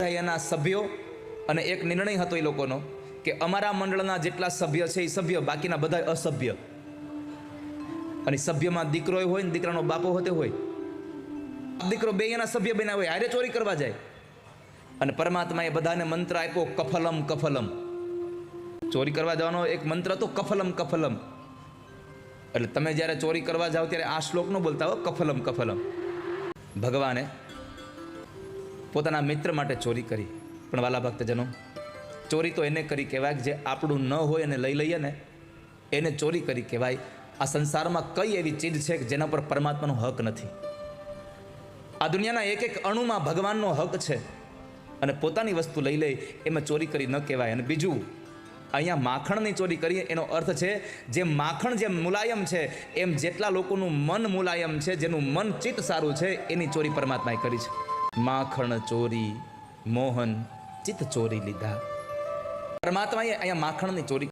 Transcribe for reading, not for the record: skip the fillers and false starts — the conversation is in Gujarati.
એના સભ્યો અને એક નિર્ણય હતો એ લોકોનો કે અમારા મંડળના જેટલા સભ્ય છે એ સભ્ય, બાકીના બધા અસભ્ય. અને સભ્યમાં દીકરો હોય ને દીકરાનો બાપો હોતે હોય, દીકરો બે એના સભ્ય બન્યા હોય, હારે ચોરી કરવા જાય. અને પરમાત્માએ બધાને મંત્ર આપ્યો, કફલમ કફલમ. ચોરી કરવા જવાનો એક મંત્ર હતો, કફલમ કફલમ. એટલે તમે જ્યારે ચોરી કરવા જાઓ ત્યારે આ શ્લોક ન બોલતા હો, કફલમ કફલમ. ભગવાને પોતાના મિત્ર માટે ચોરી કરી. પણ વાલા ભક્તજનો, ચોરી તો એને કરી કહેવાય જે આપણું ન હોય એને લઈ લઈએ ને, એને ચોરી કરી કહેવાય. આ સંસારમાં કઈ એવી ચીજ છે કે જેના પર પરમાત્માનો હક નથી? આ દુનિયાના એક એક અણુમાં ભગવાનનો હક છે, અને પોતાની વસ્તુ લઈ લે એમાં ચોરી કરી ન કહેવાય. અને બીજું, અહીંયા માખણની ચોરી કરીએ એનો અર્થ છે જેમ માખણ જેમ મુલાયમ છે એમ જેટલા લોકોનું મન મુલાયમ છે, જેનું મન ચિત્ત સારું છે, એની ચોરી પરમાત્માએ કરી છે. માખણ ચોરી મોહન ચિત્ત ચોરી લીધા. પરમાત્માએ અહીંયા માખણની ચોરી